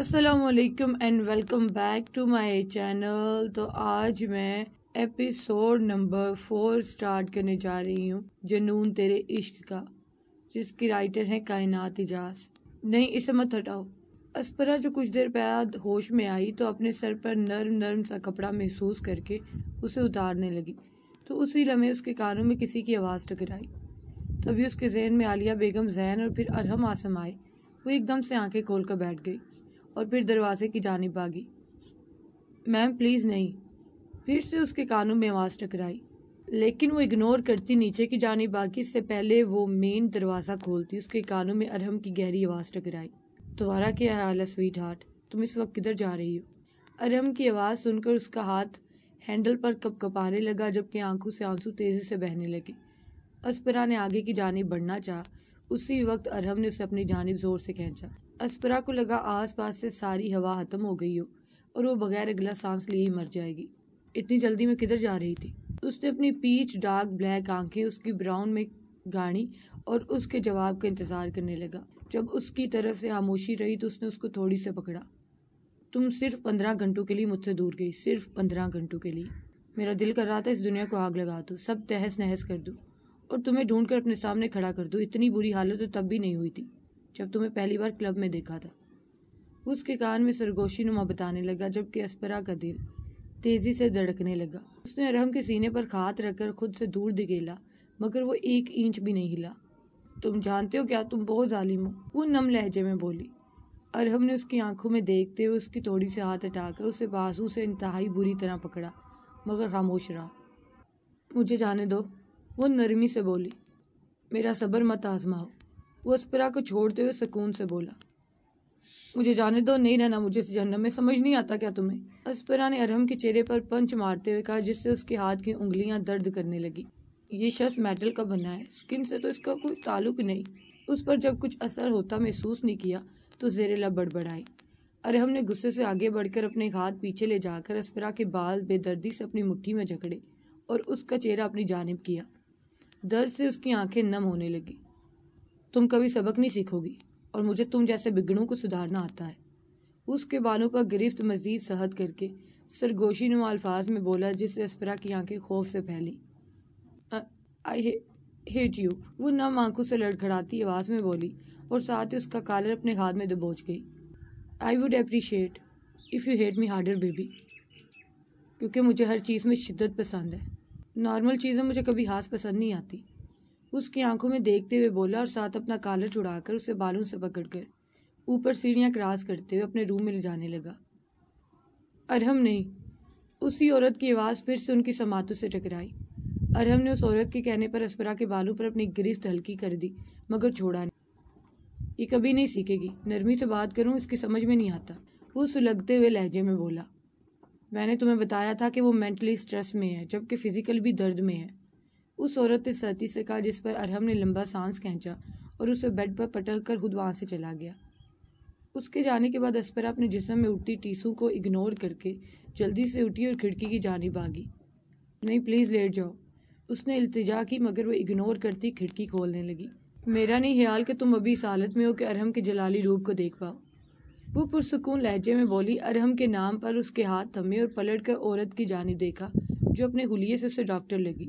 السلام علیکم and welcome back to my channel. تو آج میں ایپیسوڈ نمبر 4 سٹارٹ کرنے جا رہی ہوں، جنون تیرے عشق کا، جس کی رائٹر ہیں کائنات اجاز۔ نہیں، اسے مت ہٹاؤ۔ اسپرا جو کچھ دیر بعد ہوش میں آئی تو اپنے سر پر نرم سا کپڑا محسوس کر کے اسے اتارنے لگی، تو اسی لمحے اس کے کانوں میں کسی کی آواز ٹکرائی۔ تبھی اس کے ذہن میں عالیہ بیگم، زین اور پھر ارحم آسم آئے۔ وہ ایک دم سے آنکھیں کھول کر بیٹھ گئی اور پھر دروازے کی جانب بھاگی۔ میم پلیز نہیں، پھر سے اس کے کانوں میں آواز ٹکرائی، لیکن وہ اگنور کرتی نیچے کی جانب بھاگی۔ اس سے پہلے وہ مین دروازہ کھولتی اس کے کانوں میں ارحم کی گہری آواز ٹکرائی۔ تمہارا کیا حال ہے سویٹ ہارٹ؟ تم اس وقت کدھر جا رہی ہو؟ ارحم کی آواز سن کر اس کا ہاتھ ہینڈل پر کپکپانے لگا، جبکہ آنکھوں سے آنسو تیزی سے بہنے لگے۔ اسپرا نے آگے کی جانب بڑھنا چاہا، اسی وقت ارحم نے اسے اپنی جانب زور سے کھینچا۔ اسپرا کو لگا آس پاس سے ساری ہوا ختم ہو گئی ہو اور وہ بغیر اگلا سانس لیے ہی مر جائے گی۔ اتنی جلدی میں کدھر جا رہی تھی؟ اس نے اپنی پیچ ڈارک بلیک آنکھیں اس کی براؤن میں گاڑی اور اس کے جواب کا انتظار کرنے لگا۔ جب اس کی طرف سے خاموشی رہی تو اس نے اس کو تھوڑی سے پکڑا۔ تم صرف 15 گھنٹوں کے لیے مجھ سے دور گئی، صرف 15 گھنٹوں کے لیے۔ میرا دل کر رہا تھا اس دنیا کو آگ لگا دوں، سب تہس نہس کر دوں اور تمہیں ڈھونڈ کر اپنے سامنے کھڑا کر دوں۔ اتنی بری حالت تو تب بھی نہیں ہوئی تھی جب تمہیں پہلی بار کلب میں دیکھا تھا۔ اس کے کان میں سرگوشی نما بتانے لگا، جبکہ اسپرا کا دل تیزی سے دھڑکنے لگا۔ اس نے ارحم کے سینے پر ہاتھ رکھ کر خود سے دور دھکیلا، مگر وہ 1 انچ بھی نہیں ہلا۔ تم جانتے ہو کیا، تم بہت ظالم ہو، وہ نم لہجے میں بولی۔ ارحم نے اس کی آنکھوں میں دیکھتے ہوئے اس کی تھوڑی سے ہاتھ ہٹا کر اسے بازو سے انتہائی بری طرح پکڑا، مگر خاموش رہا۔ مجھے جانے دو، وہ نرمی سے بولی۔ میرا صبر مت آزماؤ، وہ اسپرا کو چھوڑتے ہوئے سکون سے بولا۔ مجھے جانے دو، نہیں رہنا مجھے اس جہنم میں، سمجھ نہیں آتا کیا تمہیں؟ اسپرا نے ارحم کے چہرے پر پنچ مارتے ہوئے کہا، جس سے اس کے ہاتھ کی انگلیاں درد کرنے لگی۔ یہ شخص میٹل کا بنا ہے، اسکن سے تو اس کا کوئی تعلق نہیں۔ اس پر جب کچھ اثر ہوتا محسوس نہیں کیا تو زیر لب بڑبڑائی۔ ارحم نے غصے سے آگے بڑھ کر اپنے ہاتھ پیچھے لے جا کر اسپرا کے بال بے دردی سے اپنی مٹھی میں جکڑے اور اس کا چہرہ اپنی جانب کیا۔ درد سے اس کی آنکھیں نم ہونے لگی۔ تم کبھی سبق نہیں سیکھو گی اور مجھے تم جیسے بگڑوں کو سدھارنا آتا ہے۔ اس کے بالوں پر گرفت مزید سخت کر کے سرگوشی نما الفاظ میں بولا، جس سے اسپرا کی آنکھیں خوف سے پھیلی۔ آئی ہیٹ یو، وہ نم آنکھوں سے لڑکھڑاتی آواز میں بولی اور ساتھ ہی اس کا کالر اپنے ہاتھ میں دبوچ گئی۔ I would appreciate if you hit me harder baby, کیونکہ مجھے ہر چیز میں شدت پسند ہے، نارمل چیزیں مجھے کبھی خاص پسند نہیں آتی، اس کی آنکھوں میں دیکھتے ہوئے بولا اور ساتھ اپنا کالر چھڑا کر اسے بالوں سے پکڑ کر اوپر سیڑھیاں کراس کرتے ہوئے اپنے روم میں لے جانے لگا۔ ارحم نہیں، اسی عورت کی آواز پھر سے ان کی سماعتوں سے ٹکرائی۔ ارحم نے اس عورت کے کہنے پر اسپرا کے بالوں پر اپنی گرفت ہلکی کر دی، مگر چھوڑا نہیں۔ یہ کبھی نہیں سیکھے گی، نرمی سے بات کروں، اس کی سمجھ میں نہیں آتا، وہ سلگتے ہوئے لہجے میں بولا۔ میں نے تمہیں بتایا تھا کہ وہ مینٹلی سٹریس میں ہے، جبکہ فزیکل بھی درد میں ہے، اس عورت نے سختی سے کہا، جس پر ارحم نے لمبا سانس کھینچا اور اسے بیڈ پر پٹک کر خود وہاں سے چلا گیا۔ اس کے جانے کے بعد اسپرا اپنے جسم میں اٹھتی ٹیسوں کو اگنور کر کے جلدی سے اٹھی اور کھڑکی کی جانب بھاگی۔ نہیں پلیز لیٹ جاؤ، اس نے التجا کی، مگر وہ اگنور کرتی کھڑکی کھولنے لگی۔ میرا نہیں خیال کہ تم ابھی اس حالت میں ہو کہ ارحم کے جلالی روپ کو دیکھ پاؤ، وہ پرسکون لہجے میں بولی۔ ارحم کے نام پر اس کے ہاتھ تھمے اور پلٹ کر عورت کی جانب دیکھا جو اپنے حلیے سے اسے ڈاکٹر لگی۔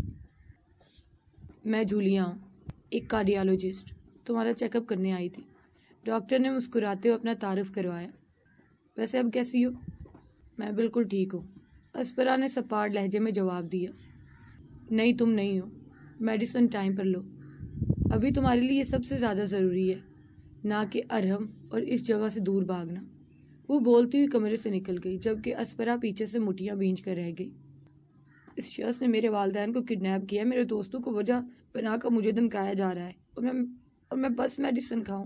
میں جولیا ہوں، ایک کارڈیالوجسٹ، تمہارا چیک اپ کرنے آئی تھی، ڈاکٹر نے مسکراتے ہوئے اپنا تعارف کروایا۔ ویسے اب کیسی ہو؟ میں بالکل ٹھیک ہوں، اسپرا نے سپاٹ لہجے میں جواب دیا۔ نہیں تم نہیں ہو، میڈیسن ٹائم پر لو، ابھی تمہارے لیے یہ سب سے زیادہ ضروری ہے، نہ کہ ارحم اور اس جگہ سے دور بھاگنا۔ وہ بولتی ہوئی کمرے سے نکل گئی، جبکہ اسپرا پیچھے سے مٹھیاں بھینچ کر رہ گئی۔ اس شخص نے میرے والدین کو کڈنیپ کیا، میرے دوستوں کو وجہ بنا کر مجھے دھمکایا جا رہا ہے اور میں بس میڈیسن کھاؤں۔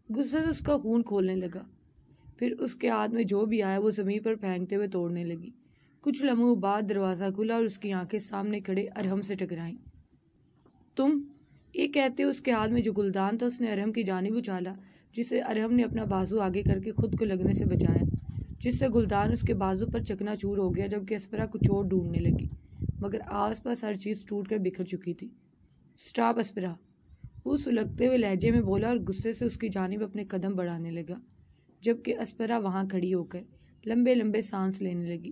غصے سے اس کا خون کھولنے لگا، پھر اس کے ہاتھ میں جو بھی آیا وہ زمین پر پھینکتے ہوئے توڑنے لگی۔ کچھ لمحوں بعد دروازہ کھلا اور اس کی آنکھیں سامنے کھڑے ارحم سے ٹکرائیں۔ تم، یہ کہتے ہوئے اس کے ہاتھ میں جو گلدان تھا اس نے ارحم کی جانب اچھالا، جسے ارحم نے اپنا بازو آگے کر کے خود کو لگنے سے بچایا، جس سے گلدان اس کے بازو پر چکنا چور ہو گیا، جبکہ اسپرا کچھ اور ڈھونڈنے لگی، مگر آس پاس ہر چیز ٹوٹ کر بکھر چکی تھی۔ اسٹاپ اسپرا، وہ سلگتے ہوئے لہجے میں بولا اور غصے سے اس کی جانب اپنے قدم بڑھانے لگا، جبکہ اسپرا وہاں کھڑی ہو کر لمبے لمبے سانس لینے لگی۔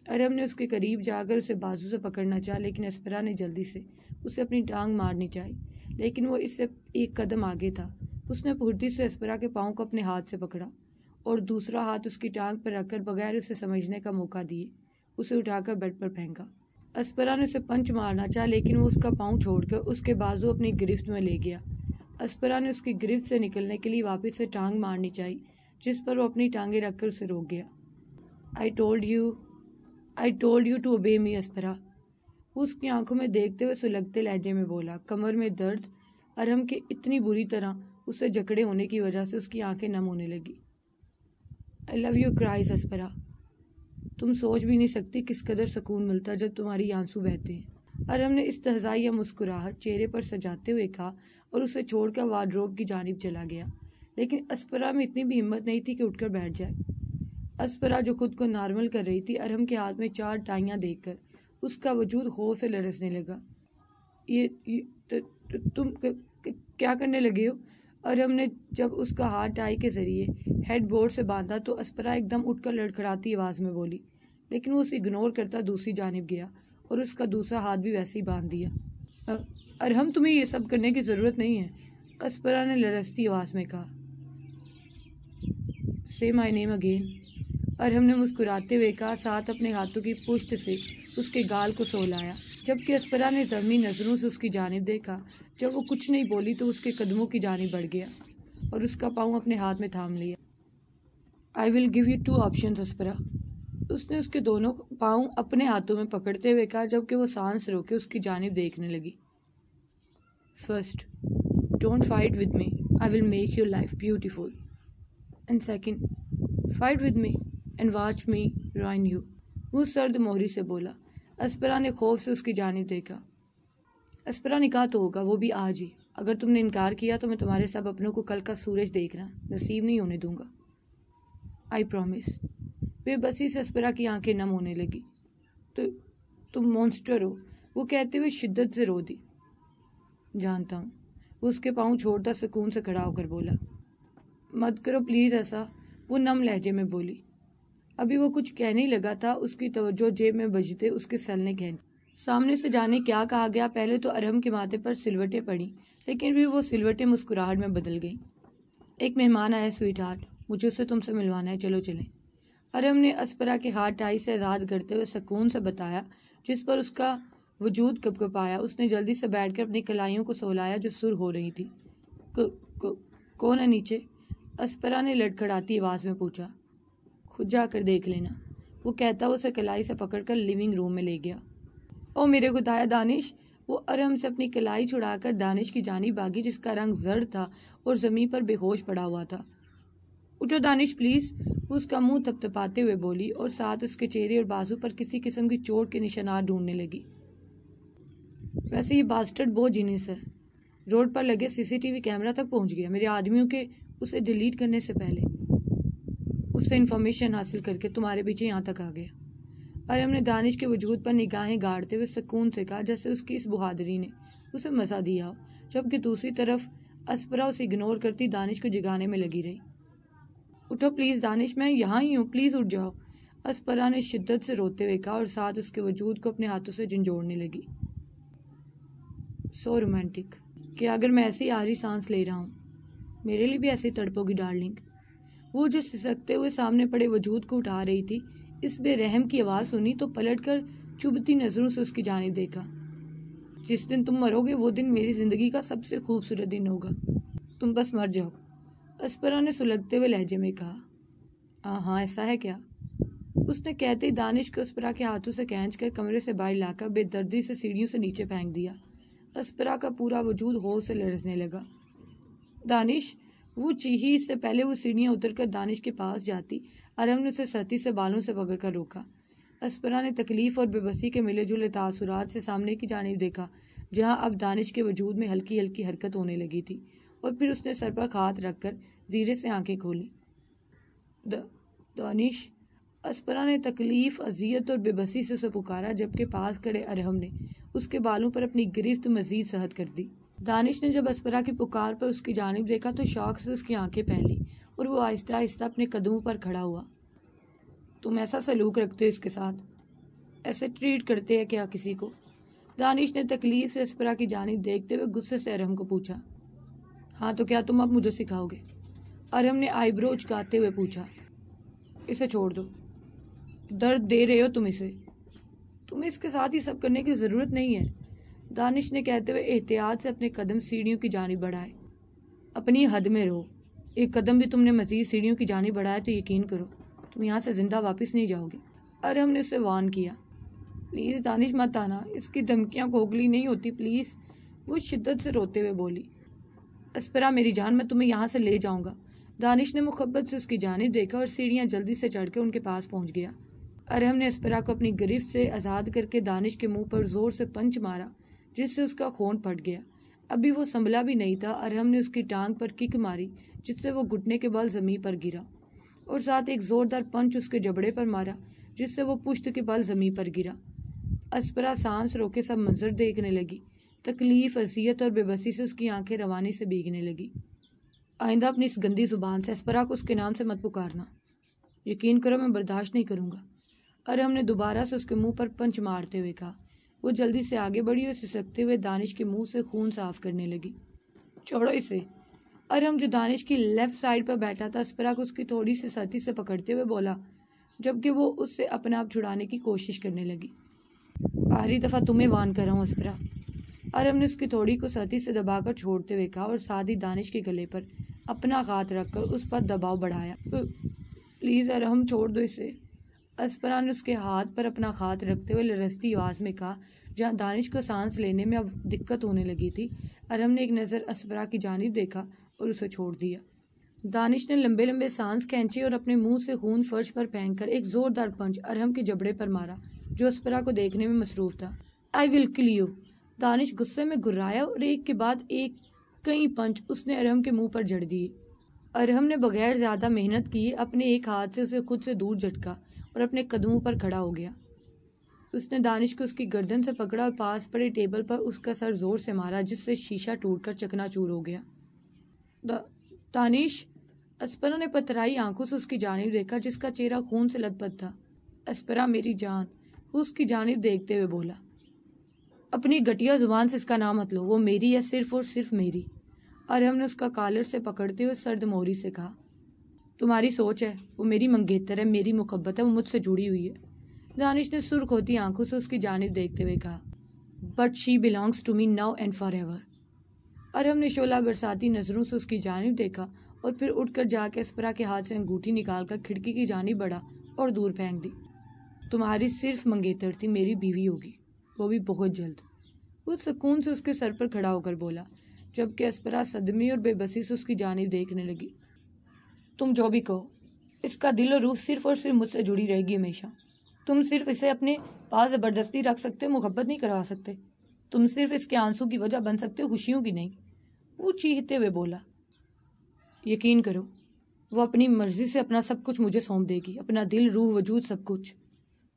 ارہم نے اس کے قریب جا کر اسے بازو سے پکڑنا چاہا، لیکن اسپرا نے جلدی سے اسے اپنی ٹانگ مارنی چاہی، لیکن وہ اس سے ایک قدم آگے تھا۔ اس نے پھرتی سے اسپرا کے پاؤں کو اپنے ہاتھ سے پکڑا اور دوسرا ہاتھ اس کی ٹانگ پر رکھ کر بغیر اسے سمجھنے کا موقع دیے اسے اٹھا کر بیڈ پر پھینکا۔ اسپرا نے اسے پنچ مارنا چاہا، لیکن وہ اس کا پاؤں چھوڑ کر اس کے بازو اپنی گرفت میں لے گیا۔ اسپرا نے اس کی گرفت سے نکلنے کے لیے واپس سے ٹانگ مارنی چاہی، جس پر وہ اپنی ٹانگیں رکھ کر اسے روک گیا۔ I told you to obey me, اسپرا، وہ اس کی آنکھوں میں دیکھتے ہوئے سلگتے لہجے میں بولا۔ کمر میں درد ارہم کے اتنی بری طرح اسے جکڑے ہونے کی وجہ سے اس کی آنکھیں نم ہونے لگی۔ I love your cries، اسپرا، تم سوچ بھی نہیں سکتی کس قدر سکون ملتا جب تمہاری آنسو بہتے ہیں، ارہم نے استہزائی یا مسکراہٹ چہرے پر سجاتے ہوئے کہا اور اسے چھوڑ کر وارڈروب کی جانب چلا گیا۔ لیکن اسپرا میں اتنی بھی ہمت نہیں تھی کہ اٹھ کر بیٹھ جائے۔ اسپرا جو خود کو نارمل کر رہی تھی، ارہم کے ہاتھ میں 4 ٹائیاں دیکھ کر اس کا وجود خوف سے لرزنے لگا۔ تم کیا کرنے لگے ہو؟ ارہم نے جب اس کا ہاتھ ٹائی کے ذریعے ہیڈ بورڈ سے باندھا تو اسپرا ایک دم اٹھ کر لڑکھڑاتی آواز میں بولی، لیکن وہ اسے اگنور کرتا دوسری جانب گیا اور اس کا دوسرا ہاتھ بھی ویسے ہی باندھ دیا۔ ارہم، تمہیں یہ سب کرنے کی ضرورت نہیں ہے، اسپرا نے لرزتی آواز میں کہا۔ Say my name again، ارہم نے مسکراتے ہوئے کہا، ساتھ اپنے ہاتھوں کی پشت سے اس کے گال کو سہلایا، جبکہ اسپرا نے زخمی نظروں سے اس کی جانب دیکھا۔ جب وہ کچھ نہیں بولی تو اس کے قدموں کی جانب بڑھ گیا اور اس کا پاؤں اپنے ہاتھ میں تھام لیا۔ I will give you 2 options، اسپرا، اس نے اس کے دونوں پاؤں اپنے ہاتھوں میں پکڑتے ہوئے کہا، جبکہ وہ سانس روکے اس کی جانب دیکھنے لگی۔ First، don't fight with me، I will make your life beautiful، and second، fight with me and watch me ruin you، وہ سرد مہری سے بولا۔ اسپرا نے خوف سے اس کی جانب دیکھا۔ اسپرا، نکاح تو ہوگا، وہ بھی آج ہی، اگر تم نے انکار کیا تو میں تمہارے سب اپنوں کو کل کا سورج دیکھنا نصیب نہیں ہونے دوں گا۔ I promise، بے بسی سے اسپرا کی آنکھیں نم ہونے لگی۔ تم مونسٹر ہو، وہ کہتے ہوئے شدت سے رو دی۔ جانتا ہوں، وہ اس کے پاؤں چھوڑتا سکون سے کھڑا ہو کر بولا۔ مت کرو پلیز ایسا، وہ نم لہجے میں بولی۔ ابھی وہ کچھ کہنے ہی لگا تھا، اس کی توجہ جیب میں بجتے اس کے سیل نے کھینچ۔ سامنے سے جانے کیا کہا گیا، پہلے تو ارہم کے ماتھے پر سلوٹیں پڑیں، لیکن پھر وہ سلوٹیں مسکراہٹ میں بدل گئیں۔ ایک مہمان آیا سویٹ ہارٹ، مجھے اسے تم سے ملوانا ہے، چلو چلیں، ارہم نے اسپرا کے ہاتھ ٹائی سے آزاد کرتے ہوئے سکون سے بتایا، جس پر اس کا وجود کپکپایا۔ اس نے جلدی سے بیٹھ کر اپنی کلائیوں کو سہلایا جو سر ہو رہی تھی۔ کون ہے نیچے؟ اسپرا نے لڑکھڑاتی آواز میں پوچھا۔ خود جا کر دیکھ لینا، وہ کہتا وہ اسے کلائی سے پکڑ کر لیونگ روم میں لے گیا۔ او میرے خدایا، دانش! وہ ارہم سے اپنی کلائی چھڑا کر دانش کی جانب بھاگی، جس کا رنگ زرد تھا اور زمین پر بے ہوش پڑا ہوا تھا۔ اٹھو دانش پلیز، وہ اس کا منہ تھپتھپاتے ہوئے بولی اور ساتھ اس کے چہرے اور بازو پر کسی قسم کی چوٹ کے نشانات ڈھونڈنے لگی۔ ویسے یہ باسٹرڈ بہت جینیس ہے، روڈ پر لگے CCTV کیمرہ تک پہنچ گیا، میرے آدمیوں کے اسے ڈیلیٹ کرنے سے پہلے اس سے انفارمیشن حاصل کر کے تمہارے پیچھے یہاں تک آ گیا۔ ارہم نے دانش کے وجود پر نگاہیں گاڑتے ہوئے سکون سے کہا، جیسے اس کی اس بہادری نے اسے مزہ دیا ہو، جبکہ دوسری طرف اسپرا اسے اگنور کرتی دانش کو جگانے میں لگی رہی۔ اٹھو پلیز دانش، میں یہاں ہی ہوں، پلیز اٹھ جاؤ، اسپرا نے شدت سے روتے ہوئے کہا اور ساتھ اس کے وجود کو اپنے ہاتھوں سے جھنجھوڑنے لگی۔ سو رومانٹک کہ اگر میں ایسی آخری سانس لے رہا ہوں، میرے لیے بھی ایسی تڑپو گی ڈارلنگ۔ وہ جو سسکتے ہوئے سامنے پڑے وجود کو اٹھا رہی تھی، اس بے رحم کی آواز سنی تو پلٹ کر چبھتی نظروں سے اس کی جانب دیکھا۔ جس دن تم مرو گے وہ دن میری زندگی کا سب سے خوبصورت دن ہوگا، تم بس مر جاؤ، اسپرا نے سلگتے ہوئے لہجے میں کہا۔ ہاں ایسا ہے کیا؟ اس نے کہتے ہی دانش کو اسپرا کے ہاتھوں سے کھینچ کر کمرے سے باہر لا کر بے دردی سے سیڑھیوں سے نیچے پھینک دیا۔ اسپرا کا پورا وجود ہوش سے لرزنے لگا۔ دانش! وہ چیخی، اس سے پہلے وہ سیڑھیاں اتر کر دانش کے پاس جاتی، ارہم نے اسے سختی سے بالوں سے پکڑ کر روکا۔ اسپرا نے تکلیف اور بے بسی کے ملے جلے تاثرات سے سامنے کی جانب دیکھا، جہاں اب دانش کے وجود میں ہلکی ہلکی حرکت ہونے لگی تھی، اور پھر اس نے سر پر ہاتھ رکھ کر دھیرے سے آنکھیں کھولیں۔ دانش! اسپرا نے تکلیف، اذیت اور بے بسی سے اسے پکارا، جبکہ پاس کھڑے ارہم نے اس کے بالوں پر اپنی گرفت مزید سخت کر دی۔ دانش نے جب اسپرا کی پکار پر اس کی جانب دیکھا تو شوق سے اس کی آنکھیں پھیلی اور وہ آہستہ آہستہ اپنے قدموں پر کھڑا ہوا۔ تم ایسا سلوک رکھتے ہو اس کے ساتھ؟ ایسے ٹریٹ کرتے ہیں کیا کسی کو؟ دانش نے تکلیف سے اسپرا کی جانب دیکھتے ہوئے غصے سے ارحم کو پوچھا۔ ہاں تو کیا تم اب مجھے سکھاؤ گے؟ ارحم نے آئی برو اچکاتے ہوئے پوچھا۔ اسے چھوڑ دو، درد دے رہے ہو تم اسے، تمہیں اس کے ساتھ یہ سب کرنے کی ضرورت نہیں ہے، دانش نے کہتے ہوئے احتیاط سے اپنے قدم سیڑھیوں کی جانب بڑھائے۔ اپنی حد میں رہو، ایک قدم بھی تم نے مزید سیڑھیوں کی جانب بڑھایا تو یقین کرو تم یہاں سے زندہ واپس نہیں جاؤ گے، ارحم نے اسے وارن کیا۔ پلیز دانش مت آنا، اس کی دھمکیاں کھوکھلی نہیں ہوتی پلیز، وہ شدت سے روتے ہوئے بولی۔ اسپرا میری جان، میں تمہیں یہاں سے لے جاؤں گا، دانش نے محبت سے اس کی جانب دیکھا اور سیڑھیاں جلدی سے چڑھ کے ان کے پاس پہنچ گیا۔ ارحم نے اسپرا کو اپنی گرفت سے آزاد کر کے دانش کے منہ پر زور سے پنچ مارا جس سے اس کا خون پھٹ گیا۔ ابھی وہ سنبھلا بھی نہیں تھا، ارحم نے اس کی ٹانگ پر کک ماری جس سے وہ گھٹنے کے بل زمین پر گرا اور ساتھ ایک زوردار پنچ اس کے جبڑے پر مارا جس سے وہ پشت کے بل زمین پر گرا۔ اسپرا سانس روکے سب منظر دیکھنے لگی، تکلیف، اذیت اور بے بسی سے اس کی آنکھیں روانی سے بھیگنے لگی۔ آئندہ اپنی اس گندی زبان سے اسپرا کو اس کے نام سے مت پکارنا، یقین کرو میں برداشت نہیں کروں گا، ارحم نے دوبارہ سے اس کے منہ پر پنچ مارتے ہوئے کہا۔ وہ جلدی سے آگے بڑھی اور سسکتے ہوئے دانش کے منہ سے خون صاف کرنے لگی۔ چھوڑو اسے، ارحم جو دانش کی لیفٹ سائڈ پر بیٹھا تھا اسپرا کو اس کی تھوڑی سی سختی سے پکڑتے ہوئے بولا، جبکہ وہ اس سے اپنا آپ چھڑانے کی کوشش کرنے لگی۔ آخری دفعہ تمہیں وارن کر رہا ہوں اسپرا، ارحم نے اس کی تھوڑی کو سختی سے دبا کر چھوڑتے ہوئے کہا اور ساتھ ہی دانش کے گلے پر اپنا ہاتھ رکھ کر اس پر دباؤ بڑھایا۔ پلیز ارحم چھوڑ دو اسے، اسپرا نے اس کے ہاتھ پر اپنا ہاتھ رکھتے ہوئے لرزتی آواز میں کہا۔ جہاں دانش کو سانس لینے میں اب دقت ہونے لگی تھی، ارحم نے ایک نظر اسپرا کی جانب دیکھا اور اسے چھوڑ دیا۔ دانش نے لمبے لمبے سانس کھینچے اور اپنے منہ سے خون فرش پر پھینک کر ایک زوردار پنچ ارحم کے جبڑے پر مارا جو اسپرا کو دیکھنے میں مصروف تھا۔ آئی ول کل یو، دانش غصے میں گرایا اور ایک کے بعد ایک کئی پنچ اس نے ارحم کے منہ پر جڑ دیے۔ ارحم نے بغیر زیادہ محنت کیے اپنے ایک ہاتھ سے اسے خود سے دور جھٹکا اور اپنے قدموں پر کھڑا ہو گیا۔ اس نے دانش کو اس کی گردن سے پکڑا اور پاس پڑے ٹیبل پر اس کا سر زور سے مارا جس سے شیشہ ٹوٹ کر چکنا چور ہو گیا۔ دانش، اسپرا نے پتھرائی آنکھوں سے اس کی جانب دیکھا جس کا چہرہ خون سے لت پت تھا۔ اسپرا میری جان، وہ اس کی جانب دیکھتے ہوئے بولا۔ اپنی گھٹیا زبان سے اس کا نام مت لو، وہ میری ہے، صرف اور صرف میری، ارحم نے اس کا کالر سے پکڑتے ہوئے سرد موری سے کہا۔ تمہاری سوچ ہے، وہ میری منگیتر ہے، میری محبت ہے، وہ مجھ سے جڑی ہوئی ہے، دانش نے سرخ ہوتی آنکھوں سے اس کی جانب دیکھتے ہوئے کہا۔ But she belongs to me now and forever ایور، ارحم نے شعلہ برساتی نظروں سے اس کی جانب دیکھا اور پھر اٹھ کر جا کے اسپرا کے ہاتھ سے انگوٹھی نکال کر کھڑکی کی جانب بڑھا اور دور پھینک دی۔ تمہاری صرف منگیتر تھی، میری بیوی ہوگی، وہ بھی بہت جلد، وہ سکون سے اس کے سر پر کھڑا ہو کر بولا، جبکہ اسپرا صدمے اور بے بسی سے اس کی جانب دیکھنے لگی۔ تم جو بھی کہو، اس کا دل اور روح صرف اور صرف مجھ سے جڑی رہے گی ہمیشہ، تم صرف اسے اپنے پاس زبردستی رکھ سکتے، محبت نہیں کروا سکتے، تم صرف اس کے آنسوں کی وجہ بن سکتے ہو، خوشیوں کی نہیں، وہ چیختے ہوئے بولا۔ یقین کرو وہ اپنی مرضی سے اپنا سب کچھ مجھے سونپ دے گی، اپنا دل، روح، وجود، سب کچھ،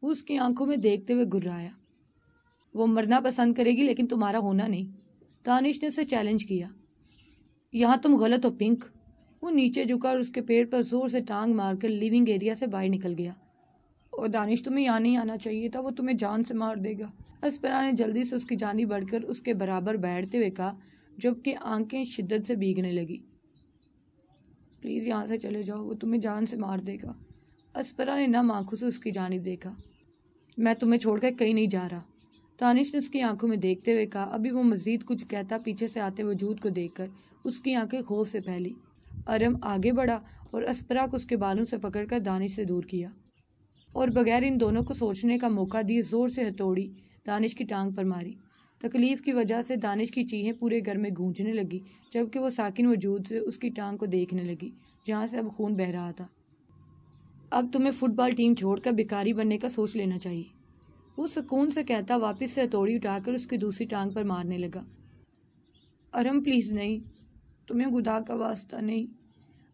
وہ اس کی آنکھوں میں دیکھتے ہوئے گرایا۔ وہ مرنا پسند کرے گی لیکن تمہارا ہونا نہیں، دانش نے اسے چیلنج کیا۔ یہاں تم غلط ہو پنک، وہ نیچے جھکا اور اس کے پیٹ پر زور سے ٹانگ مار کر لیونگ ایریا سے باہر نکل گیا۔ اور دانش تمہیں یہاں نہیں آنا چاہیے تھا، وہ تمہیں جان سے مار دے گا، اسپرا نے جلدی سے اس کی جانب بڑھ کر اس کے برابر بیٹھتے ہوئے کہا جبکہ آنکھیں شدت سے بھیگنے لگی۔ پلیز یہاں سے چلے جاؤ، وہ تمہیں جان سے مار دے گا، اسپرا نے نم آنکھوں سے اس کی جانب دیکھا۔ میں تمہیں چھوڑ کر کہیں نہیں جا رہا، دانش نے اس کی آنکھوں میں دیکھتے ہوئے کہا۔ ابھی وہ مزید کچھ کہتا پیچھے سے آتے وجود کو دیکھ کر اس کی آنکھیں خوف سے پھیلی۔ ارحم آگے بڑھا اور اسپرا کو اس کے بالوں سے پکڑ کر دانش سے دور کیا اور بغیر ان دونوں کو سوچنے کا موقع دیے زور سے ہتھوڑی دانش کی ٹانگ پر ماری۔ تکلیف کی وجہ سے دانش کی چیخیں پورے گھر میں گونجنے لگی جبکہ وہ ساکن وجود سے اس کی ٹانگ کو دیکھنے لگی جہاں سے اب خون بہہ رہا تھا۔ اب تمہیں فٹ بال ٹیم چھوڑ کر بیکاری بننے کا سوچ لینا چاہیے، وہ سکون سے کہتا واپس سے ہتھوڑی اٹھا کر اس کی دوسری ٹانگ پر مارنے لگا۔ ارحم پلیز نہیں، تمہیں خدا کا واسطہ نہیں،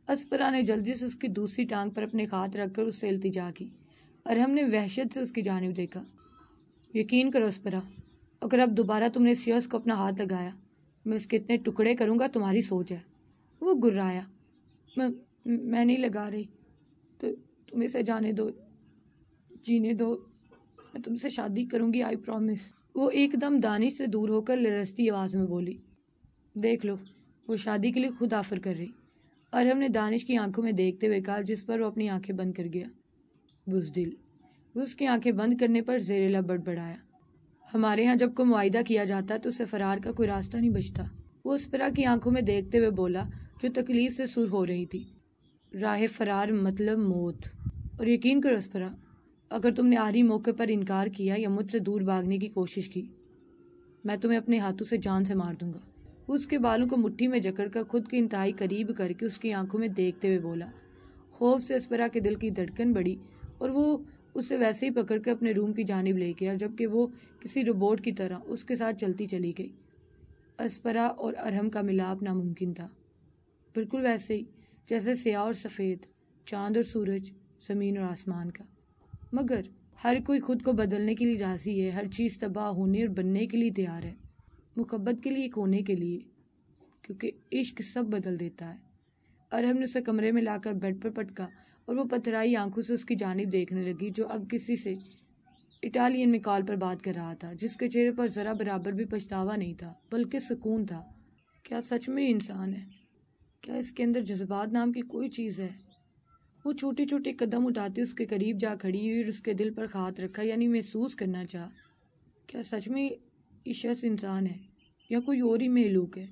اسپرا نے جلدی سے اس کی دوسری ٹانگ پر اپنے ہاتھ رکھ کر اس سے التجا کی۔ ارحم نے وحشت سے اس کی جانب دیکھا۔ یقین کرو اسپرا، اگر اب دوبارہ تم نے اس شخص کو اپنا ہاتھ لگایا میں اس کے اتنے ٹکڑے کروں گا، تمہاری سوچ ہے، وہ گرایا۔ میں نہیں لگا رہی، تو تم اسے جانے دو، جینے دو، میں تم سے شادی کروں گی، آئی پرومس۔ وہ ایک دم دانش سے دور ہو کر لرزتی آواز میں بولی۔ دیکھ لو، وہ شادی کے لیے خود آفر کر رہی۔ ارحم نے دانش کی آنکھوں میں دیکھتے ہوئے کہا، جس پر وہ اپنی آنکھیں بند کر گیا۔ بزدل۔ وہ اس کی آنکھیں بند کرنے پر زیر لب بڑبڑایا۔ ہمارے ہاں جب کوئی معاہدہ کیا جاتا تو اسے فرار کا کوئی راستہ نہیں بچتا۔ وہ اسپرا کی آنکھوں میں دیکھتے ہوئے بولا، جو تکلیف سے سرخ ہو رہی تھی۔ راہ فرار مطلب موت۔ اور یقین کرو اسپرا، اگر تم نے آخری موقع پر انکار کیا یا مجھ سے دور بھاگنے کی کوشش کی، میں تمہیں اپنے ہاتھوں سے جان سے مار دوں گا۔ وہ اس کے بالوں کو مٹھی میں جکڑ کر خود کے انتہائی قریب کر کے اس کی آنکھوں میں دیکھتے ہوئے بولا۔ خوف سے اسپرا کے دل کی دھڑکن بڑھی اور وہ اسے ویسے ہی پکڑ کر اپنے روم کی جانب لے گیا، جبکہ وہ کسی روبوٹ کی طرح اس کے ساتھ چلتی چلی گئی۔ اسپرا اور ارحم کا ملاپ ناممکن تھا، بالکل ویسے ہی جیسے سیاہ اور سفید، چاند اور سورج، زمین اور آسمان کا۔ مگر ہر کوئی خود کو بدلنے کے لیے راضی ہے، ہر چیز تباہ ہونے اور بننے کے لیے تیار ہے، محبت کے لیے، ایک ہونے کے لیے، کیونکہ عشق سب بدل دیتا ہے۔ ارحم نے اسے کمرے میں لا کر بیڈ پر پٹکا اور وہ پتھرائی آنکھوں سے اس کی جانب دیکھنے لگی، جو اب کسی سے اٹالین میں کال پر بات کر رہا تھا، جس کے چہرے پر ذرا برابر بھی پچھتاوا نہیں تھا، بلکہ سکون تھا۔ کیا سچ میں انسان ہے؟ کیا اس کے اندر جذبات نام کی کوئی چیز ہے؟ وہ چھوٹے چھوٹے قدم اٹھاتی اس کے قریب جا کھڑی ہوئی اور اس کے دل پر ہاتھ رکھا، یعنی محسوس کرنا چاہا، کیا سچ میں یہ شخص انسان ہے یا کوئی اور ہی مخلوق ہے؟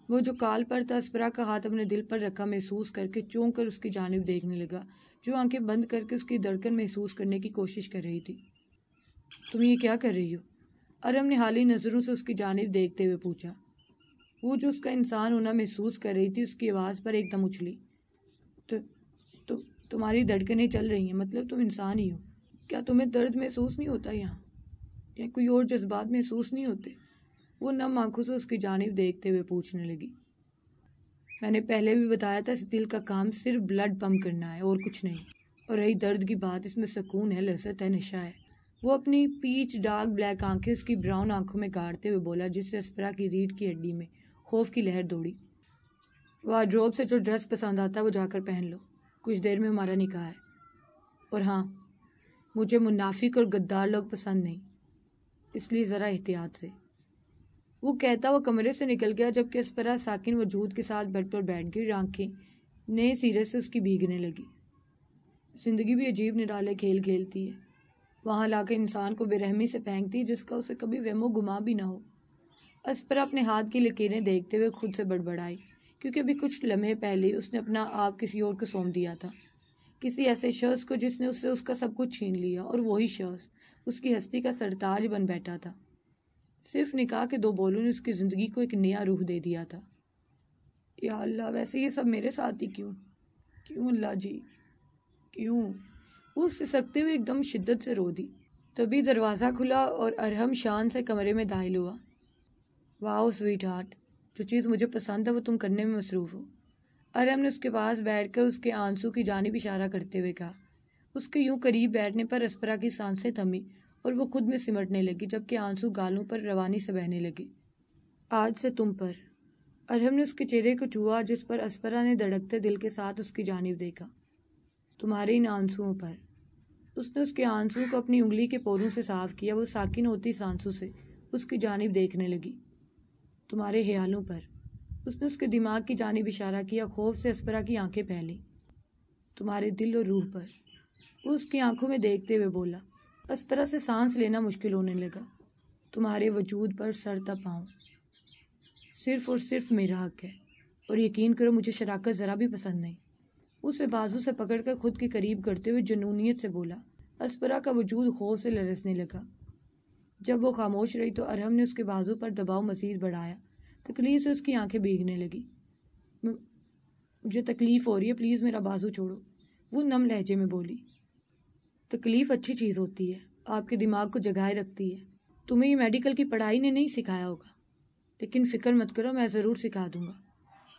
وہ جو کال پر تھا اسپرا کا ہاتھ اپنے دل پر رکھا محسوس کر کے چونک کر اس کی جانب دیکھنے لگا، جو آنکھیں بند کر کے اس کی دھڑکن محسوس کرنے کی کوشش کر رہی تھی۔ تم یہ کیا کر رہی ہو؟ ارحم نے حالی نظروں سے اس کی جانب دیکھتے ہوئے پوچھا۔ وہ جو اس کا انسان ہونا محسوس کر رہی تھی، اس کی آواز پر ایک دم اچھلی۔ تمہاری دھڑکنیں چل رہی ہیں، مطلب تم انسان ہی ہو۔ کیا تمہیں درد محسوس نہیں ہوتا یہاں، یا کوئی اور جذبات محسوس نہیں ہوتے؟ وہ نم آنکھوں سے اس کی جانب دیکھتے ہوئے پوچھنے لگی۔ میں نے پہلے بھی بتایا تھا، اس دل کا کام صرف بلڈ پمپ کرنا ہے اور کچھ نہیں۔ اور رہی درد کی بات، اس میں سکون ہے، لذت ہے، نشہ ہے۔ وہ اپنی پیچ ڈارک بلیک آنکھیں اس کی براؤن آنکھوں میں گاڑتے ہوئے بولا، جس سے اسپرا کی ریڑھ کی ہڈی میں خوف کی لہر دوڑی۔ وارڈروب سے جو ڈریس پسند آتا ہے وہ جا کر پہن لو، کچھ دیر میں ہمارا نکاح ہے۔ اور ہاں، مجھے منافق اور غدار لوگ پسند نہیں، اس لیے ذرا احتیاط سے۔ وہ کہتا وہ کمرے سے نکل گیا، جبکہ اسپرا ساکن وجود کے ساتھ بیڈ پر بیٹھ گئی اور آنکھیں نئے سرے سے اس کی بھیگنے لگی۔ زندگی بھی عجیب نرالے کھیل کھیلتی ہے، وہاں لا کے انسان کو بے رحمی سے پھینکتی ہے، جس کا اسے کبھی وہم و گمان بھی نہ ہو۔ اسپرا اپنے ہاتھ کی لکیریں دیکھتے ہوئے خود سے بڑبڑائی، کیونکہ ابھی کچھ لمحے پہلے اس نے اپنا آپ کسی اور کو سونپ دیا تھا، کسی ایسے شخص کو جس نے اس سے اس کا سب کچھ چھین لیا، اور وہی شخص اس کی ہستی کا سرتاج بن بیٹھا تھا۔ صرف نکاح کے 2 بولوں نے اس کی زندگی کو ایک نیا روح دے دیا تھا۔ یا اللہ، ویسے یہ سب میرے ساتھ ہی کیوں اللہ جی، کیوں؟ وہ سسکتے ہوئے ایک دم شدت سے رو دی۔ تبھی دروازہ کھلا اور ارحم شان سے کمرے میں داخل ہوا۔ واؤ سویٹ ہارٹ، جو چیز مجھے پسند ہے وہ تم کرنے میں مصروف ہو۔ ارحم نے اس کے پاس بیٹھ کر اس کے آنسو کی جانب اشارہ کرتے ہوئے کہا۔ اس کے یوں قریب بیٹھنے پر اسپرا کی سانسیں تھمی اور وہ خود میں سمٹنے لگی، جبکہ آنسو گالوں پر روانی سے بہنے لگے۔ آج سے تم پر۔ ارحم نے اس کے چہرے کو چھوا، جس پر اسپرا نے دھڑکتے دل کے ساتھ اس کی جانب دیکھا۔ تمہارے ان آنسوؤں پر۔ اس نے اس کے آنسو کو اپنی انگلی کے پوروں سے صاف کیا۔ وہ ساکن ہوتی سانسوں سے اس کی جانب دیکھنے لگی۔ تمہارے خیالوں پر۔ اس نے اس کے دماغ کی جانب اشارہ کیا۔ خوف سے اسپرا کی آنکھیں پھیلیں۔ تمہارے دل اور روح پر۔ وہ اس کی آنکھوں میں دیکھتے ہوئے بولا۔ اسپرا سے سانس لینا مشکل ہونے لگا۔ تمہارے وجود پر سر تا پاؤں، صرف اور صرف میرا حق ہے، اور یقین کرو مجھے شراکت ذرا بھی پسند نہیں۔ اسے بازو سے پکڑ کر خود کے قریب کرتے ہوئے جنونیت سے بولا۔ اسپرا کا وجود خوف سے لرزنے لگا۔ جب وہ خاموش رہی تو ارحم نے اس کے بازو پر دباؤ مزید بڑھایا۔ تکلیف سے اس کی آنکھیں بھیگنے لگی۔ مجھے تکلیف ہو رہی ہے، پلیز میرا بازو چھوڑو، وہ نم لہجے میں بولی۔ تکلیف اچھی چیز ہوتی ہے، آپ کے دماغ کو جگائے رکھتی ہے۔ تمہیں یہ میڈیکل کی پڑھائی نے نہیں سکھایا ہوگا، لیکن فکر مت کرو، میں ضرور سکھا دوں گا۔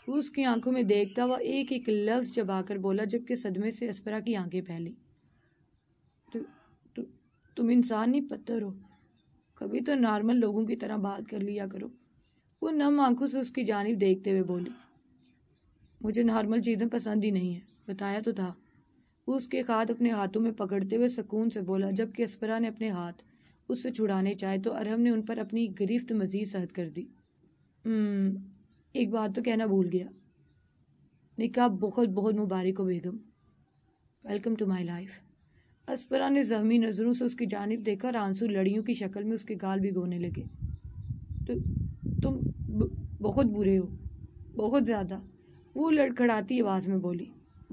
وہ اس کی آنکھوں میں دیکھتا ہوا ایک ایک لفظ چبا کر بولا، جبکہ صدمے سے اسپرا کی آنکھیں پھیلیں۔ تم انسان نہیں، پتھر ہو، کبھی تو نارمل لوگوں کی طرح بات کر لیا کرو۔ وہ نم آنکھوں سے اس کی جانب دیکھتے ہوئے بولی۔ مجھے نارمل چیزیں پسند ہی نہیں ہیں، بتایا تو تھا۔ وہ اس کے ہاتھ اپنے ہاتھوں میں پکڑتے ہوئے سکون سے بولا، جبکہ اسپرا نے اپنے ہاتھ اس سے چھڑانے چاہے تو ارہم نے ان پر اپنی گرفت مزید سخت کر دی۔ ایک بات تو کہنا بھول گیا، نکاح بہت بہت مبارک ہو بیگم، ویلکم ٹو مائی لائف۔ اسپرا نے زخمی نظروں سے اس کی جانب دیکھا اور آنسو لڑیوں کی شکل میں اس کے گال بھگونے لگے۔ تم بہت برے ہو، بہت زیادہ، وہ لڑکھڑاتی آواز میں بولی۔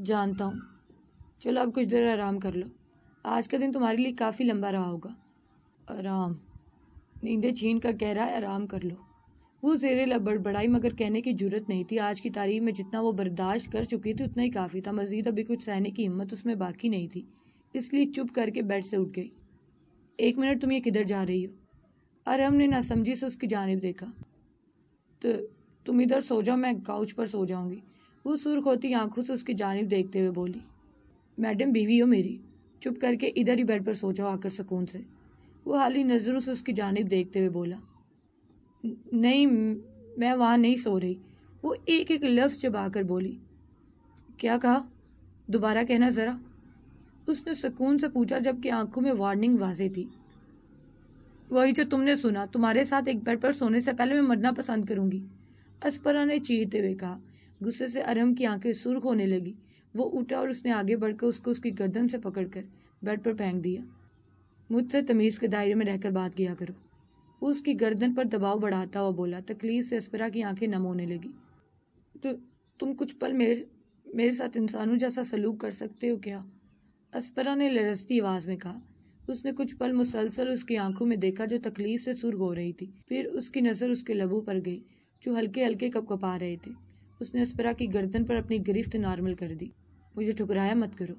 جانتا ہوں، چلو اب کچھ دیر آرام کر لو، آج کا دن تمہارے لیے کافی لمبا رہا ہوگا۔ آرام؟ نیندیں چھین کر کہہ رہا ہے آرام کر لو۔ وہ زیر لب بڑبڑائی مگر کہنے کی جرت نہیں تھی۔ آج کی تاریخ میں جتنا وہ برداشت کر چکی تھی اتنا ہی کافی تھا، مزید ابھی کچھ سہنے کی ہمت اس میں باقی نہیں تھی، اس لیے چپ کر کے بیڈ سے اٹھ گئی۔ 1 منٹ، تم یہ کدھر جا رہی ہو؟ ارہم نے ناسمجھی سے اس کی جانب دیکھا۔ تم ادھر سو جاؤ، میں کاؤچ پر سو جاؤں گی، وہ سرخ ہوتی آنکھوں سے اس کی جانب دیکھتے ہوئے بولی۔ میڈم بیوی ہو میری، چپ کر کے ادھر ہی بیڈ پر سو جاؤ آ کر سکون سے، وہ حالی نظروں سے اس کی جانب دیکھتے ہوئے بولا۔ نہیں، میں وہاں نہیں سو رہی، وہ ایک ایک لفظ چبا کر بولی۔ کیا کہا؟ دوبارہ کہنا ذرا، اس نے سکون سے پوچھا جبکہ آنکھوں میں وارننگ واضح تھی۔ وہی جو تم نے سنا، تمہارے ساتھ ایک بیڈ پر سونے سے پہلے میں مرنا پسند کروں گی، اسپرا نے چیختے ہوئے کہا۔ غصے سے ارہم کی آنکھیں سرخ ہونے لگی۔ وہ اٹھا اور اس نے آگے بڑھ کر اس کو اس کی گردن سے پکڑ کر بیڈ پر پھینک دیا۔ مجھ سے تمیز کے دائرے میں رہ کر بات کیا کرو، وہ اس کی گردن پر دباؤ بڑھاتا ہوا بولا۔ تکلیف سے اسپرا کی آنکھیں نم ہونے لگی۔ تم کچھ پل میرے ساتھ انسانوں جیسا سلوک کر سکتے ہو کیا؟ اسپرا نے لرزتی آواز میں کہا۔ اس نے کچھ پل مسلسل اس کی آنکھوں میں دیکھا جو تکلیف سے سرخ ہو رہی تھی، پھر اس کی نظر اس کے لبوں پر گئی جو ہلکے ہلکے کپکپا رہے تھے۔ اس نے اسپرا کی گردن پر اپنی گرفت نارمل کر دی۔ مجھے ٹھکرایا مت کرو،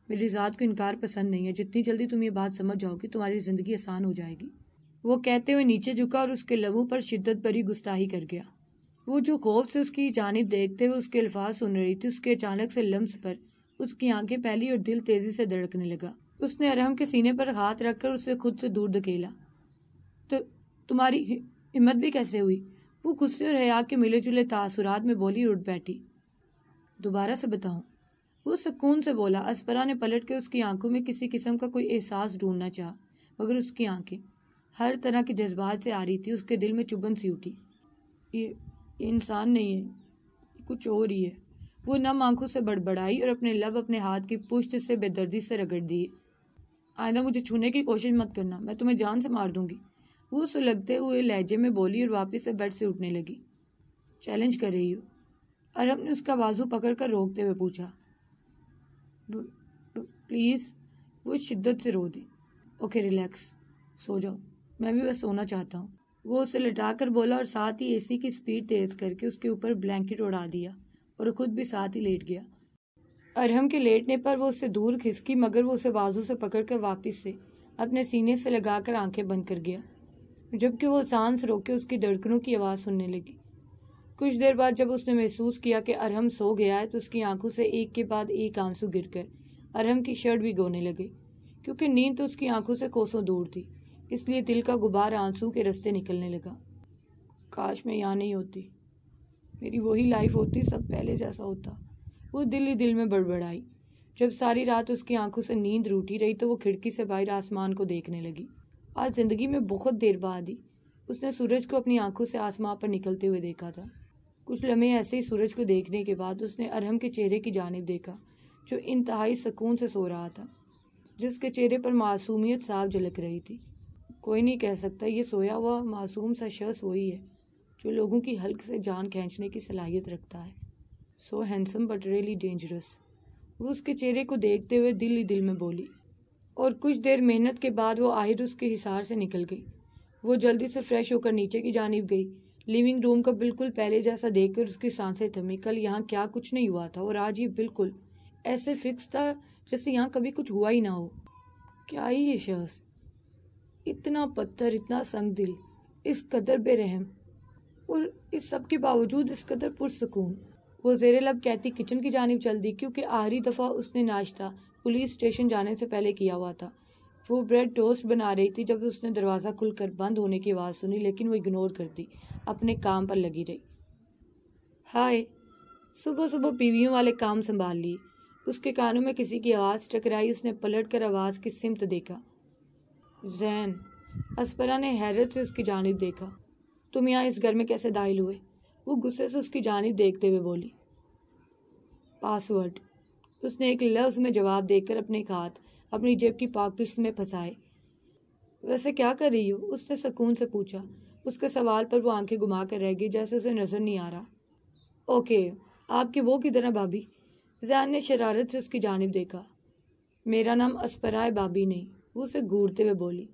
میری ذات کو انکار پسند نہیں ہے، جتنی جلدی تم یہ بات سمجھ جاؤ گی تمہاری زندگی آسان ہو جائے گی، وہ کہتے ہوئے نیچے جھکا اور اس کے لبوں پر شدت بھری گستاخی کر گیا۔ وہ جو خوف سے اس کی جانب دیکھتے ہوئے اس کے الفاظ سن رہی تھی، اس کے اچانک سے لمس پر اس کی آنکھیں پھیلی اور دل تیزی سے دھڑکنے لگا۔ اس نے ارہم کے سینے پر ہاتھ رکھ کر اسے خود سے دور دھکیلا۔ تو تمہاری ہمت بھی کیسے ہوئی؟ وہ غصے اور حیا کے ملے جلے تاثرات میں بولی اور اٹھ بیٹھی۔ دوبارہ سے بتاؤں، وہ سکون سے بولا۔ اسپرا نے پلٹ کے اس کی آنکھوں میں کسی قسم کا کوئی احساس ڈھونڈنا چاہا، مگر اس کی آنکھیں ہر طرح کے جذبات سے آ رہی تھی۔ اس کے دل میں چبھن سی اٹھی۔ یہ انسان نہیں ہے، یہ کچھ اور ہی ہے، وہ نم آنکھوں سے بڑبڑائی اور اپنے لب اپنے ہاتھ کی پشت سے بے دردی سے رگڑ دیے۔ آئندہ مجھے چھونے کی کوشش مت کرنا، میں تمہیں جان سے مار دوں گی، وہ سلگتے ہوئے لہجے میں بولی اور واپس سے بیڈ سے اٹھنے لگی۔ چیلنج کر رہی ہو؟ ارہم نے اس کا بازو پکڑ کر روکتے ہوئے پوچھا۔ پلیز، وہ شدت سے رو دی۔ اوکے ریلیکس، سو جاؤ، میں بھی بس سونا چاہتا ہوں، وہ اسے لٹا کر بولا اور ساتھ ہی اے سی کی سپیڈ تیز کر کے اس کے اوپر بلینکٹ اڑا دیا اور خود بھی ساتھ ہی لیٹ گیا۔ ارہم کے لیٹنے پر وہ اس سے دور کھسکی، مگر وہ اسے بازو سے پکڑ کر واپس سے اپنے سینے سے لگا کر آنکھیں بند کر گیا، جبکہ وہ سانس روک کے اس کی دھڑکنوں کی آواز سننے لگی۔ کچھ دیر بعد جب اس نے محسوس کیا کہ ارہم سو گیا ہے تو اس کی آنکھوں سے ایک کے بعد ایک آنسو گر کر ارہم کی شرٹ بھی گونے لگے، کیونکہ نیند تو اس کی آنکھوں سے کوسوں دور تھی، اس لیے دل کا غبار آنسو کے رستے نکلنے لگا۔ کاش میں یہاں نہیں ہوتی، میری وہی لائف ہوتی، سب پہلے جیسا ہوتا، وہ دل ہی دل میں بڑبڑائی۔ جب ساری رات اس کی آنکھوں سے نیند روٹھی رہی تو وہ کھڑکی سے باہر آسمان کو دیکھنے لگی۔ آج زندگی میں بہت دیر بعد ہی اس نے سورج کو اپنی آنکھوں سے آسمان پر نکلتے ہوئے دیکھا تھا۔ کچھ لمحے ایسے ہی سورج کو دیکھنے کے بعد اس نے ارہم کے چہرے کی جانب دیکھا جو انتہائی سکون سے سو رہا تھا، جس کے چہرے پر معصومیت صاف جھلک رہی تھی۔ کوئی نہیں کہہ سکتا یہ سویا ہوا معصوم سا شخص وہی ہے جو لوگوں کی حلق سے جان کھینچنے کی صلاحیت رکھتا ہے۔ سو ہینڈسم بٹ ریئلی ڈینجرس، وہ اس کے چہرے کو دیکھتے ہوئے دل ہی دل میں بولی۔ اور کچھ دیر محنت کے بعد وہ آہر اس کے حصار سے نکل گئی۔ وہ جلدی سے فریش ہو کر نیچے کی جانب گئی۔ لیونگ روم کو بالکل پہلے جیسا دیکھ کر اس کی سانسیں تھمی۔ کل یہاں کیا کچھ نہیں ہوا تھا اور آج یہ بالکل ایسے فکس تھا جیسے یہاں کبھی کچھ ہوا ہی نہ ہو۔ کیا ہی یہ شخص، اتنا پتھر، اتنا سنگ دل، اس قدر بے رحم، اور اس سب کے باوجود اس قدر پرسکون۔ وہ زیر لب کہتی کچن کی جانب چل دی، کیونکہ آخری دفعہ اس نے ناشتہ پولیس اسٹیشن جانے سے پہلے کیا ہوا تھا۔ وہ بریڈ ٹوسٹ بنا رہی تھی جب اس نے دروازہ کھل کر بند ہونے کی آواز سنی، لیکن وہ اگنور کر دی، اپنے کام پر لگی رہی۔ ہائے، صبح صبح بیویوں والے کام سنبھال لیے۔ اس کے کانوں میں کسی کی آواز ٹکرائی۔ اس نے پلٹ کر آواز کی سمت دیکھا۔ زین۔ اسپرا نے حیرت سے اس کی جانب دیکھا۔ تم یہاں اس گھر میں کیسے داخل ہوئے؟ وہ غصے سے اس کی جانب دیکھتے ہوئے بولی۔ پاس ورڈ۔ اس نے ایک لفظ میں جواب دے کر اپنے ہاتھ اپنی جیب کی پاکٹس میں پھنسائے۔ ویسے کیا کر رہی ہو؟ اس نے سکون سے پوچھا۔ اس کے سوال پر وہ آنکھیں گھما کر رہ گئی جیسے اسے نظر نہیں آ رہا۔ اوکے، آپ کی وہ کدھر ہے بھابھی؟ زین نے شرارت سے اس کی جانب دیکھا۔ میرا نام اسپرا ہے بھابھی نہیں، وہ اسے گھورتے ہوئے بولی۔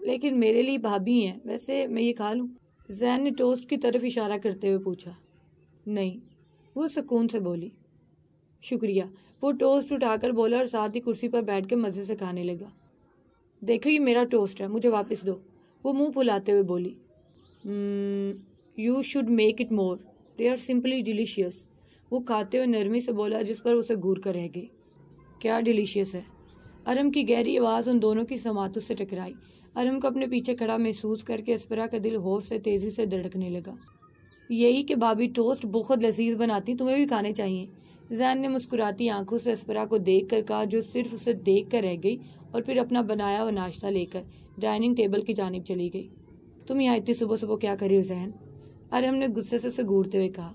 لیکن میرے لیے بھابھی ہیں، ویسے میں یہ کھا لوں؟ زین نے ٹوسٹ کی طرف اشارہ کرتے ہوئے پوچھا۔ نہیں، وہ سکون سے بولی۔ شکریہ۔ وہ ٹوسٹ اٹھا کر بولا اور ساتھ ہی کرسی پر بیٹھ کے مزے سے کھانے لگا۔ دیکھو یہ میرا ٹوسٹ ہے، مجھے واپس دو، وہ منہ پھلاتے ہوئے بولی۔ You should make it more, they are simply delicious, وہ کھاتے ہوئے نرمی سے بولا جس پر اسے گھور کر رہ گئی۔ کیا ڈیلیشیس ہے؟ ارم کی گہری آواز ان دونوں کی سماعتوں سے ٹکرائی۔ ارم کو اپنے پیچھے کھڑا محسوس کر کے اسپرا کا دل خوف سے تیزی سے دھڑکنے لگا۔ یہی کہ بھابھی ٹوسٹ بہت لذیذ بناتی، تمہیں بھی کھانے چاہیے۔ زین نے مسکراتی آنکھوں سے اسپرا کو دیکھ کر کہا جو صرف اسے دیکھ کر رہ گئی اور پھر اپنا بنایا ہوا ناشتہ لے کر ڈائننگ ٹیبل کی جانب چلی گئی۔ تم یہاں اتنی صبح صبح کیا کر رہی ہو زین؟ ارم نے غصے سے اسے گھورتے ہوئے کہا۔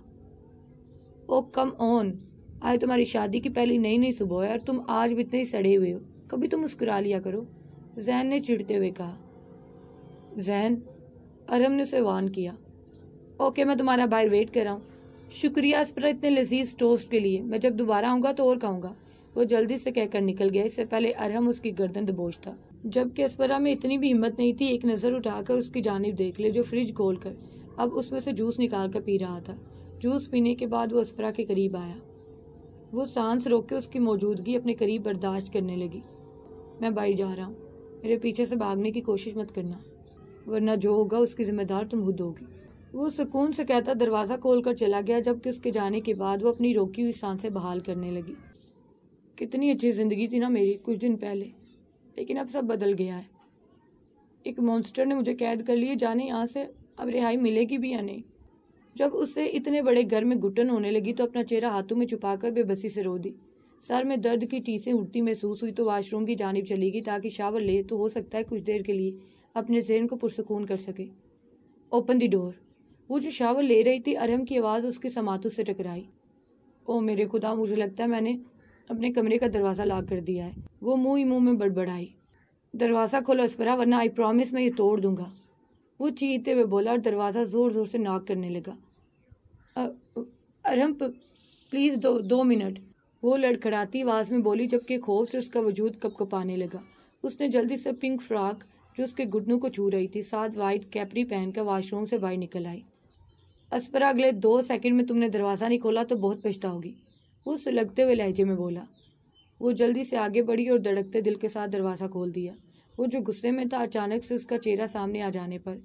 او کم آن، آج تمہاری شادی کی پہلی نئی صبح ہے اور تم آج بھی اتنے ہی سڑے ہوئے ہو، کبھی تم مسکرا لیا کرو، زین نے چڑھتے ہوئے کہا۔ زین، ارم نے اسے وارن کیا۔ اوکے، میں تمہارا باہر ویٹ کر رہا ہوں۔ شکریہ اسپرا اتنے لذیذ ٹوسٹ کے لیے، میں جب دوبارہ آؤں گا تو اور کھاؤں گا، وہ جلدی سے کہہ کر نکل گیا۔ اس سے پہلے ارم اس کی گردن دبوچ تھا، جبکہ اسپرا میں اتنی بھی ہمت نہیں تھی ایک نظر اٹھا کر اس کی جانب دیکھ لے جو فریج کھول کر اب اس میں سے جوس نکال کر پی رہا تھا۔ جوس پینے کے بعد وہ اسپرا کے قریب آیا۔ وہ سانس روک کے اس کی موجودگی اپنے قریب برداشت کرنے لگی۔ میں باہر جا رہا ہوں، میرے پیچھے سے بھاگنے کی کوشش مت کرنا، ورنہ جو ہوگا اس کی ذمہ دار تم خود ہوگی، وہ سکون سے کہتا دروازہ کھول کر چلا گیا، جبکہ اس کے جانے کے بعد وہ اپنی روکی ہوئی سانسیں بحال کرنے لگی۔ کتنی اچھی زندگی تھی نا میری کچھ دن پہلے، لیکن اب سب بدل گیا ہے۔ ایک مونسٹر نے مجھے قید کر لیے، جانے یہاں سے اب رہائی ملے گی بھی یا نہیں۔ جب اسے اتنے بڑے گھر میں گھٹن ہونے لگی تو اپنا چہرہ ہاتھوں میں چھپا کر بے بسی سے رو دی۔ سر میں درد کی ٹیسیں اٹھتی محسوس ہوئی تو واش روم کی جانب چلی گئی تاکہ شاور لے تو ہو سکتا ہے کچھ دیر کے لیے اپنے ذہن کو پرسکون کر سکے۔ اوپن دی ڈور، وہ جو شاور لے رہی تھی، ارم کی آواز اس کی سماعتوں سے ٹکرائی۔ او میرے خدا، مجھے لگتا ہے میں نے اپنے کمرے کا دروازہ لاک کر دیا ہے، وہ منہ ہی منہ میں بڑبڑائی۔ دروازہ کھولو اسپرا ورنہ آئی پرامس میں یہ توڑ دوں گا، وہ چیختے ہوئے بولا اور دروازہ زور زور سے ناک کرنے لگا۔ ارم پلیز دو منٹ، وہ لڑکھڑاتی آواز میں بولی، جبکہ خوف سے اس کا وجود کپ کپانے لگا۔ اس نے جلدی سے پنک فراک جو اس کے گھٹنوں کو چھو رہی تھی ساتھ وائٹ کیپری پہن کر واش روم سے باہر نکل آئی۔ اسپرا، اگلے 2 سیکنڈ میں تم نے دروازہ نہیں کھولا تو بہت پچھتاؤ گی، وہ سلگتے ہوئے لہجے میں بولا۔ وہ جلدی سے آگے بڑھی اور دھڑکتے دل کے ساتھ دروازہ کھول دیا۔ وہ جو غصے میں تھا اچانک سے اس کا چہرہ سامنے آ جانے پر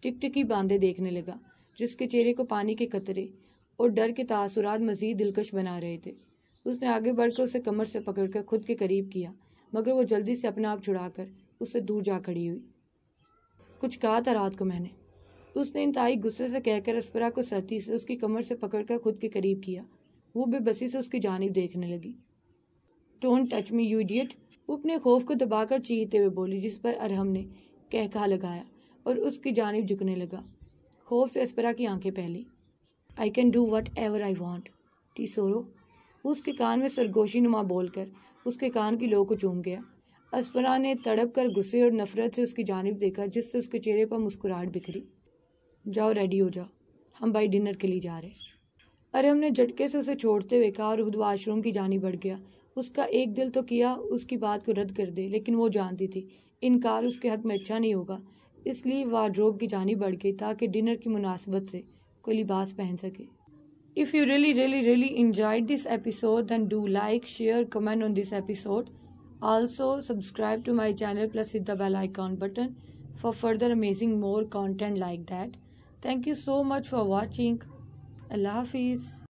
ٹکٹکی باندھے دیکھنے لگا، جس کے چہرے کو پانی کے قطرے اور ڈر کے تاثرات مزید دلکش بنا رہے تھے۔ اس نے آگے بڑھ کر اسے کمر سے پکڑ کر خود کے قریب کیا، مگر وہ جلدی سے اپنا آپ چھڑا کر اس سے دور جا کھڑی ہوئی۔ کچھ کہا تھا رات کو میں نے، اس نے انتہائی غصے سے کہہ کر اسپرا کو سختی سے اس کی کمر سے پکڑ کر خود کے قریب کیا۔ وہ بے بسی سے اس کی جانب دیکھنے لگی۔ Don't touch me you idiot, وہ اپنے خوف کو دبا کر چیختے ہوئے بولی، جس پر ارہم نے کہکہا لگایا اور اس کی جانب جھکنے لگا۔ خوف سے اسپرا کی آنکھیں پھیلی۔ I can do whatever I want، ٹیسورو، وہ اس کے کان میں سرگوشی نما بول کر اس کے کان کی لو کو چوم گیا۔ اسپرا نے تڑپ کر غصے اور نفرت سے اس کی جانب دیکھا، جس سے اس کے چہرے پر مسکراہٹ بکھری۔ جاؤ ریڈی ہو جاؤ، ہم باہر ڈنر کے لیے جا رہے۔ ارہم نے جھٹکے سے اسے چھوڑتے ہوئے کہا اور خود واش روم کی جانب بڑھ گیا۔ اس کا ایک دل تو کیا اس کی بات کو رد کر دے، لیکن وہ جانتی تھی انکار اس کے حق میں اچھا نہیں ہوگا، اس لیے وارڈروب کی جانب بڑھ گئی تاکہ ڈنر کی مناسبت سے کوئی لباس پہن سکے۔ If you really enjoyed this episode, then do like, share, comment on this episode. Also subscribe to my channel plus hit the bell icon button for further amazing more content like that. Thank you so much for watching. Allah Hafiz.